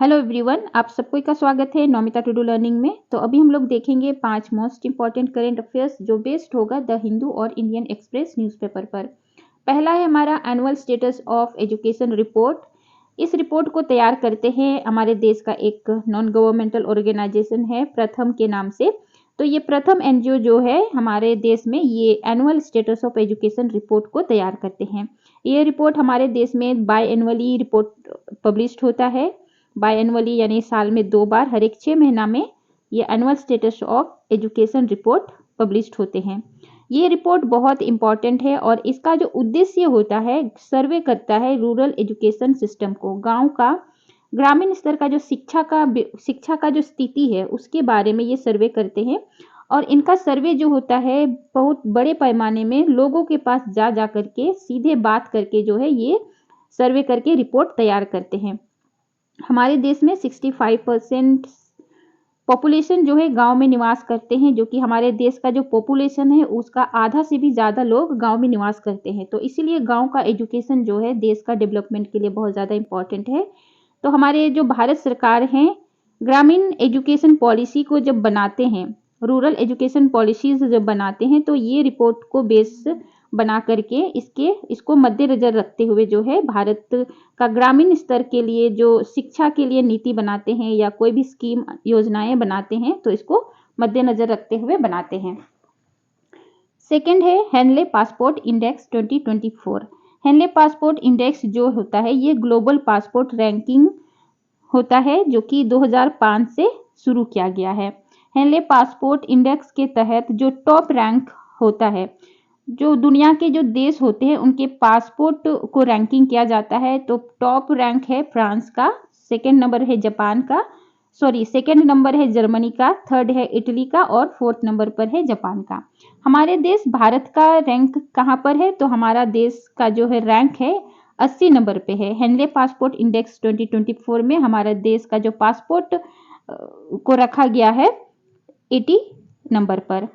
Hello everyone, आप सबको का स्वागत है नौमिता टू डू लर्निंग में। तो अभी हम लोग देखेंगे 5 मोस्ट इंपॉर्टेंट करेंट अफेयर्स जो बेस्ड होगा द हिंदू और इंडियन एक्सप्रेस न्यूज़पेपर पर। पहला है हमारा annual status of education report. इस रिपोर्ट को तैयार करते हैं हमारे देश का एक नॉन गवर्नमेंटल ऑर्गेनाइजेशन है प्रथम के नाम से। तो ये प्रथम एनजीओ जो है हमारे देश में ये annual status of education report को तैयार करते हैं। ये रिपोर्ट हमारे देश में बाई एनुअली रिपोर्ट पब्लिश्ड होता है। बाई एनुअली यानी साल में 2 बार, हर एक 6 महीना में ये annual status of education report published होते हैं। ये रिपोर्ट बहुत इंपॉर्टेंट है और इसका जो उद्देश्य होता है सर्वे करता है रूरल एजुकेशन सिस्टम को, गांव का ग्रामीण स्तर का जो शिक्षा का जो स्थिति है उसके बारे में ये सर्वे करते हैं। और इनका सर्वे जो होता है बहुत बड़े पैमाने में लोगों के पास जा करके सीधे बात करके जो है ये सर्वे करके रिपोर्ट तैयार करते हैं। हमारे देश में 65% पॉपुलेशन जो है गांव में निवास करते हैं, जो कि हमारे देश का जो पॉपुलेशन है उसका आधा से भी ज़्यादा लोग गांव में निवास करते हैं। तो इसीलिए गांव का एजुकेशन जो है देश का डेवलपमेंट के लिए बहुत ज़्यादा इम्पॉर्टेंट है। तो हमारे जो भारत सरकार हैं ग्रामीण एजुकेशन पॉलिसी को जब बनाते हैं, रूरल एजुकेशन पॉलिसीज जब बनाते हैं, तो ये रिपोर्ट को बेस बना करके इसको मद्देनजर रखते हुए जो है भारत का ग्रामीण स्तर के लिए जो शिक्षा के लिए नीति बनाते हैं या कोई भी स्कीम योजनाएं बनाते हैं तो इसको मद्देनजर रखते हुए बनाते हैं। सेकंड है Henley passport index 2024। Henley passport index जो होता है ये ग्लोबल पासपोर्ट रैंकिंग होता है जो कि 2005 से शुरू किया गया है। हेनले पासपोर्ट इंडेक्स के तहत जो टॉप रैंक होता है, जो दुनिया के जो देश होते हैं उनके पासपोर्ट को रैंकिंग किया जाता है। तो टॉप रैंक है फ्रांस का, सेकंड नंबर है सेकंड नंबर है जर्मनी का, थर्ड है इटली का और फोर्थ नंबर पर है जापान का। हमारे देश भारत का रैंक कहाँ पर है? तो हमारा देश का जो है रैंक है 80 नंबर पे है। हेनले पासपोर्ट इंडेक्स 2024 में हमारे देश का जो पासपोर्ट को रखा गया है 80 नंबर पर।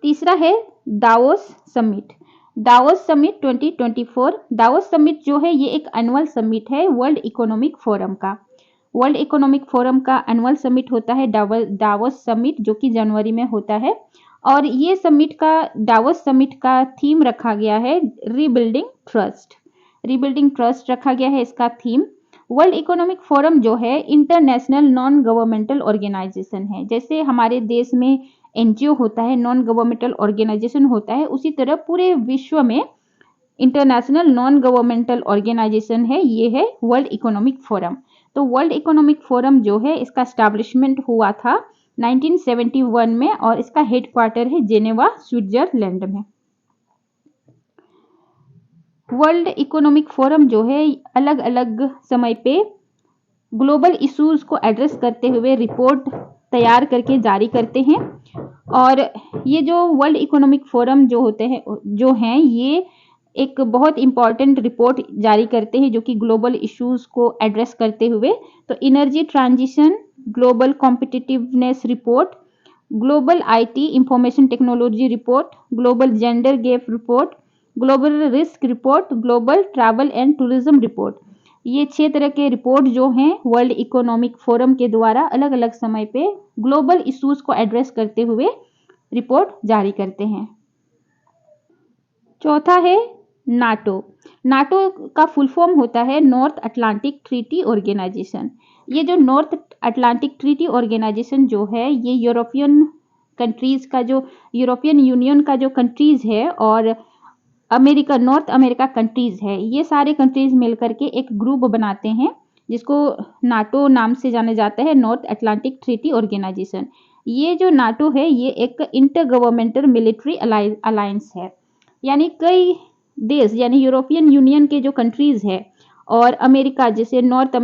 तीसरा है Davos summit. Davos summit 2024। Davos summit जो है ये एक एनुअल समिट है वर्ल्ड इकोनॉमिक फोरम का। वर्ल्ड इकोनॉमिक फोरम का एनुअल समिट होता है दावोस समिट, जो कि जनवरी में होता है। और ये दावोस समिट का थीम रखा गया है रीबिल्डिंग ट्रस्ट। रीबिल्डिंग ट्रस्ट रखा गया है इसका थीम। वर्ल्ड इकोनॉमिक फोरम जो है इंटरनेशनल नॉन गवर्नमेंटल ऑर्गेनाइजेशन है। जैसे हमारे देश में एनजीओ होता है, नॉन गवर्नमेंटल ऑर्गेनाइजेशन होता है, उसी तरह पूरे विश्व में इंटरनेशनल नॉन गवर्नमेंटल ऑर्गेनाइजेशन है, ये है वर्ल्ड इकोनॉमिक फोरम। तो वर्ल्ड इकोनॉमिक फोरम जो है इसका स्टैब्लिशमेंट हुआ था 1971 में और इसका हेडक्वार्टर है जेनेवा स्विट्जरलैंड में। वर्ल्ड इकोनॉमिक फोरम जो है अलग अलग समय पे ग्लोबल इश्यूज को एड्रेस करते हुए रिपोर्ट तैयार करके जारी करते हैं। और ये जो वर्ल्ड इकोनॉमिक फोरम जो हैं ये एक बहुत इंपॉर्टेंट रिपोर्ट जारी करते हैं जो कि ग्लोबल इश्यूज को एड्रेस करते हुए। तो energy transition, global competitiveness report, global IT information technology report, global gender gap report, global risk report, global travel and tourism report, ये 6 तरह के रिपोर्ट जो हैं वर्ल्ड इकोनॉमिक फोरम के द्वारा अलग अलग समय पे ग्लोबल इश्यूज को एड्रेस करते हुए रिपोर्ट जारी करते हैं। चौथा है नाटो। नाटो का फुल फॉर्म होता है नॉर्थ अटलांटिक ट्रीटी ऑर्गेनाइजेशन। ये जो नॉर्थ अटलांटिक ट्रीटी ऑर्गेनाइजेशन जो है ये यूरोपियन यूनियन का जो कंट्रीज है और नॉर्थ अमेरिका कंट्रीज है, ये सारे कंट्रीज मिलकर के एक ग्रुप बनाते हैं जिसको नाटो नाम से जाना जाता है, नॉर्थ अटलांटिक ट्रीटी ऑर्गेनाइजेशन। ये जो नाटो है ये एक इंटर गवर्नमेंटल मिलिट्री अलायंस है, यानी कई देश यानी यूरोपियन यूनियन के जो कंट्रीज है और अमेरिका, जैसे नॉर्थ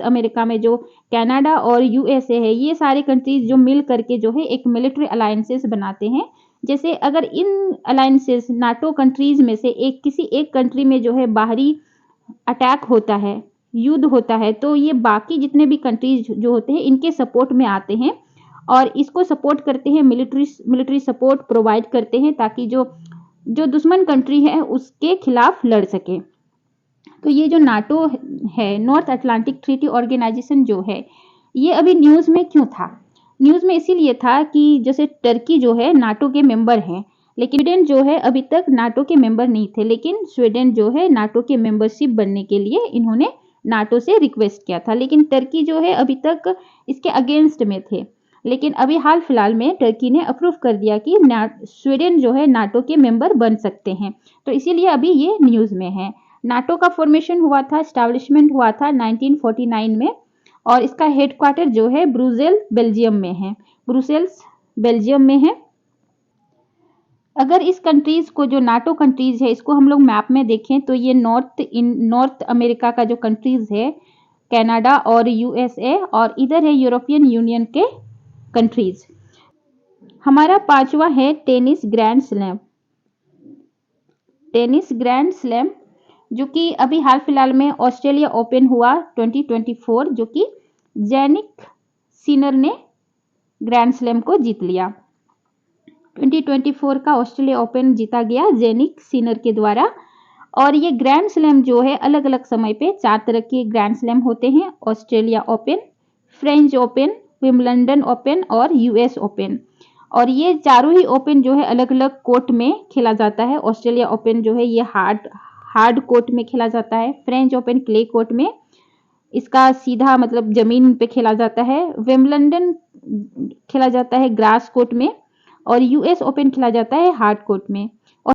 अमेरिका में जो कनाडा और यूएसए है, ये सारे कंट्रीज जो मिल करके जो है एक मिलिट्री अलायंसेस बनाते हैं। जैसे अगर इन अलायंसेस नाटो कंट्रीज में से किसी एक कंट्री में जो है बाहरी अटैक होता है, युद्ध होता है, तो ये बाकी जितने भी कंट्रीज जो होते हैं इनके सपोर्ट में आते हैं और इसको सपोर्ट करते हैं, मिलिट्री सपोर्ट प्रोवाइड करते हैं ताकि जो दुश्मन कंट्री है उसके खिलाफ लड़ सके। तो ये जो नाटो है, नॉर्थ अटलांटिक ट्रीटी ऑर्गेनाइजेशन जो है, ये अभी न्यूज़ में क्यों था? न्यूज़ में इसीलिए था कि जैसे टर्की जो है नाटो के मेंबर हैं, लेकिन स्वीडन जो है अभी तक नाटो के मेंबर नहीं थे, लेकिन स्वीडन जो है नाटो के मेंबरशिप बनने के लिए इन्होंने नाटो से रिक्वेस्ट किया था, लेकिन टर्की जो है अभी तक इसके अगेंस्ट में थे। लेकिन अभी हाल फिलहाल में टर्की ने अप्रूव कर दिया कि स्वीडन जो है नाटो के मेंबर बन सकते हैं, तो इसीलिए अभी ये न्यूज़ में है। नाटो का फॉर्मेशन हुआ था, एस्टैब्लिशमेंट हुआ था 1949 में, और इसका हेडक्वार्टर जो है ब्रुसेल्स बेल्जियम में है। अगर इस कंट्रीज को, जो नाटो कंट्रीज है, इसको हम लोग मैप में देखें तो ये नॉर्थ अमेरिका का जो कंट्रीज है, कनाडा और यूएसए, और इधर है यूरोपियन यूनियन के कंट्रीज। हमारा पांचवा है टेनिस ग्रैंड स्लैम, जो कि अभी हाल फिलहाल में ऑस्ट्रेलिया ओपन हुआ 2024, जो कि जैनिक सिनर ने ग्रैंड स्लैम को जीत लिया। 2024 का ऑस्ट्रेलिया ओपन जीता गया जैनिक सिनर के द्वारा। और ये ग्रैंड स्लैम जो है अलग अलग समय पे 4 तरह के ग्रैंड स्लैम होते हैं: Australia open, French open, Wimbledon open और यूएस ओपन। और ये चारों ही ओपन जो है अलग अलग कोर्ट में खेला जाता है। ऑस्ट्रेलिया ओपन जो है ये हार्ड कोर्ट में खेला जाता है। फ्रेंच ओपन क्ले कोर्ट में, इसका सीधा मतलब जमीन पे खेला जाता है। विंबलडन खेला जाता है ग्रास कोर्ट में, और यूएस ओपन खेला जाता है हार्ड कोर्ट में।